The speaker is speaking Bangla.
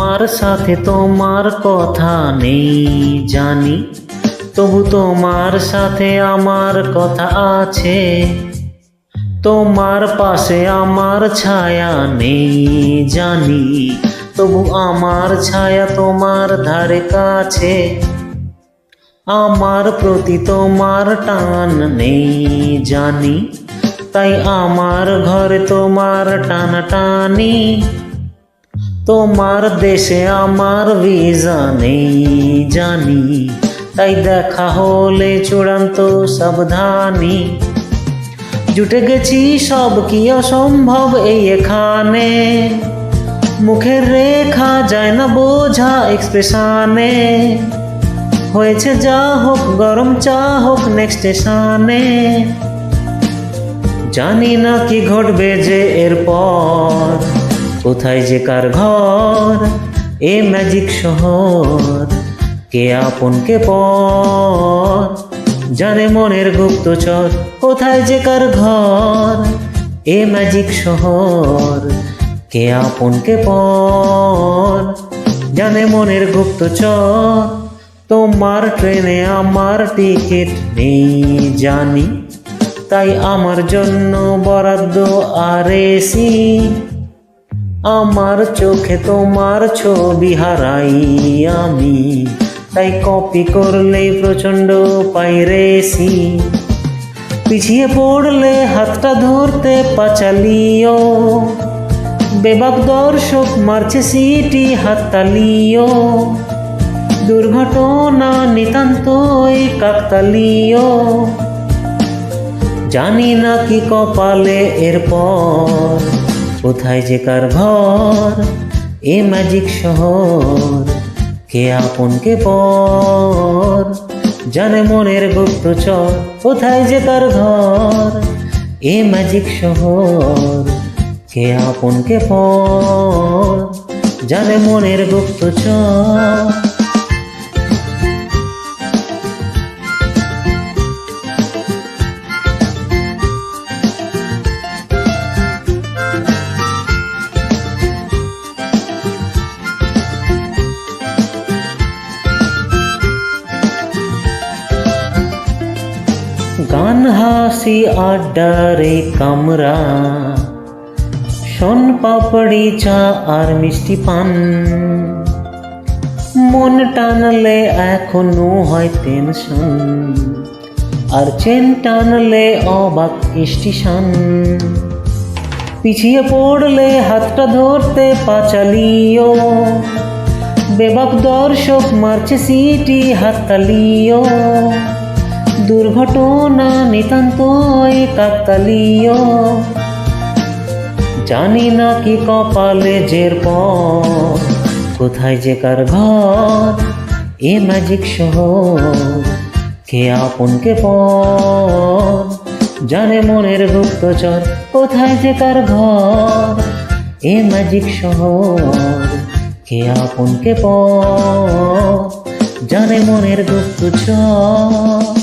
আমার সাথে তোমার কথা নেই জানি, তবু তোমার সাথে আমার কথা আছে। তোমার পাশে আমার ছায়া নেই জানি, তবু আমার ছায়া তোমার ধারে কাছে। আমার প্রতি তোমার টান নেই জানি, তাই আমার ঘরে তোমার টানাটানি। তোমার দেশে আমার ভিসা নেই জানি, তাই দেখা হলে চূড়ান্ত সাবধানী। জুটে গেছি সব কি অসম্ভব এই এখানে, মুখের রেখা যায় না বোঝা এক্সপ্রেশনে। হয়েছে যা হোক গরম চা হোক নেক্সট স্টেশনে। জানি না কি ঘটবে যে এরপর, কোথায় যে কার ঘর এ ম্যাজিক শহর। কে আপন কে পর জানে মনের গুপ্তচর, কোথায় যে কার ঘর এ ম্যাজিক শহর। কে আপন কে পর জানে মনের গুপ্তচর। তোমার ট্রেনে আমার টিকিট নেই জানি, তাই আমার জন্য বরাদ্দ আর এসি। আমার চোখে তোমার ছবি হারাই আমি, তাই কপি করলেই প্রচণ্ড পাইরেসি। পিছিয়ে পড়লে হাতটা ধরতে পাচালিও, বেবাক দর্শক মারছে সিটি হাততালিও। দুর্ঘটনা নিতান্তই কাকতালীয়, জানি না কি কপালে এরপর, কোথায় যে কার ঘর এ ম্যাজিক শহর। কে আপন কে পর জানে মনের গুপ্তচর, কোথায় যে কার ঘর এ ম্যাজিক শহর। কে আপন কে পর জানে মনের গুপ্তচর। গান হাসি আড্ডারে কামরা, শোন পাপড়ি চা আর মিষ্টি পান। মন টানলে এখনো হয় টেনশন, আর চেন টানলে অবাক স্টেশন। পিছিয়ে পড়লে হাতটা ধরতে পাচালিও, বেবাক দর্শক মারছে সিটি হাততালিও। দুর্ঘটনা নিতান্তই কাকতালীয়, জানি না কি কপালে জের পর, কোথায় যে কার ঘর এ ম্যাজিক শহর। কে আপন কে পর জানে মনের গুপ্তচর, কোথায় যে কার ঘর এ ম্যাজিক শহর। কে আপন কে পর জানে মনের গুপ্তচর।